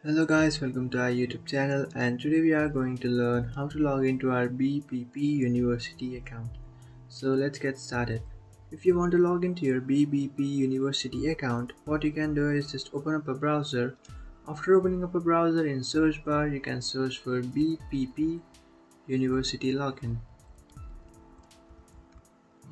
Hello guys, welcome to our YouTube channel, and today we are going to learn how to log into our BPP University account. So let's get started. If you want to log into your BPP University account, what you can do is just open up a browser. After opening up a browser, in search bar you can search for BPP University login.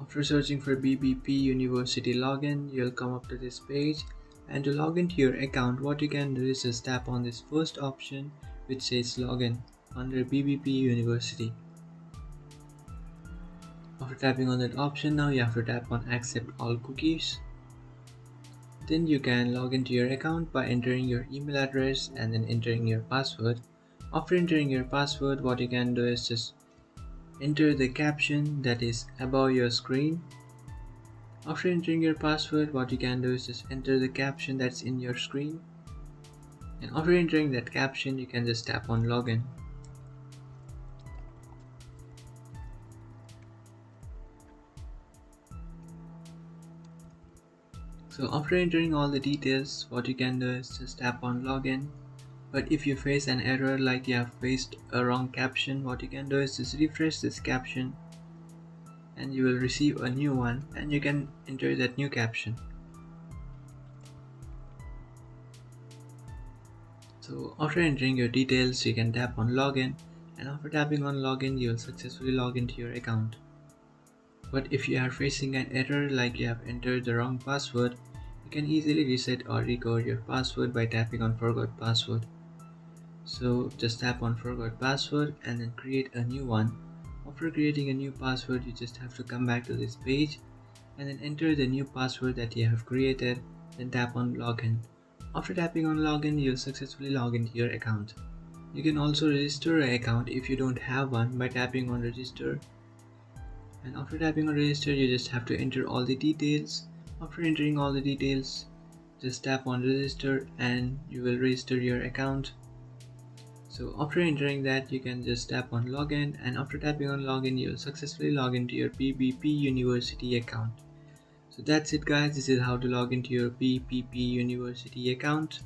After searching for BPP University login, you'll come up to this page, and to log into your account, what you can do is just tap on this first option which says login under BPP University. After tapping on that option, now you have to tap on accept all cookies. Then you can log into your account by entering your email address and then entering your password. After entering your password, what you can do is just enter the caption that is above your screen. After entering your password, what you can do is just enter the caption that's in your screen. And after entering that caption, you can just tap on login. So after entering all the details, what you can do is just tap on login. But if you face an error like you have pasted a wrong caption, what you can do is just refresh this caption and you will receive a new one, and you can enter that new caption. So after entering your details, you can tap on login, and after tapping on login, you will successfully log into your account. But if you are facing an error like you have entered the wrong password, you can easily reset or recover your password by tapping on forgot password. So just tap on forgot password and then create a new one. After creating a new password, you just have to come back to this page and then enter the new password that you have created, then tap on login. After tapping on login, you'll successfully log into your account. You can also register an account if you don't have one by tapping on register. And after tapping on register, you just have to enter all the details. After entering all the details, just tap on register and you will register your account. So after entering that, you can just tap on login, and after tapping on login, you will successfully log into your BPP University account. So that's it guys, this is how to log into your BPP University account.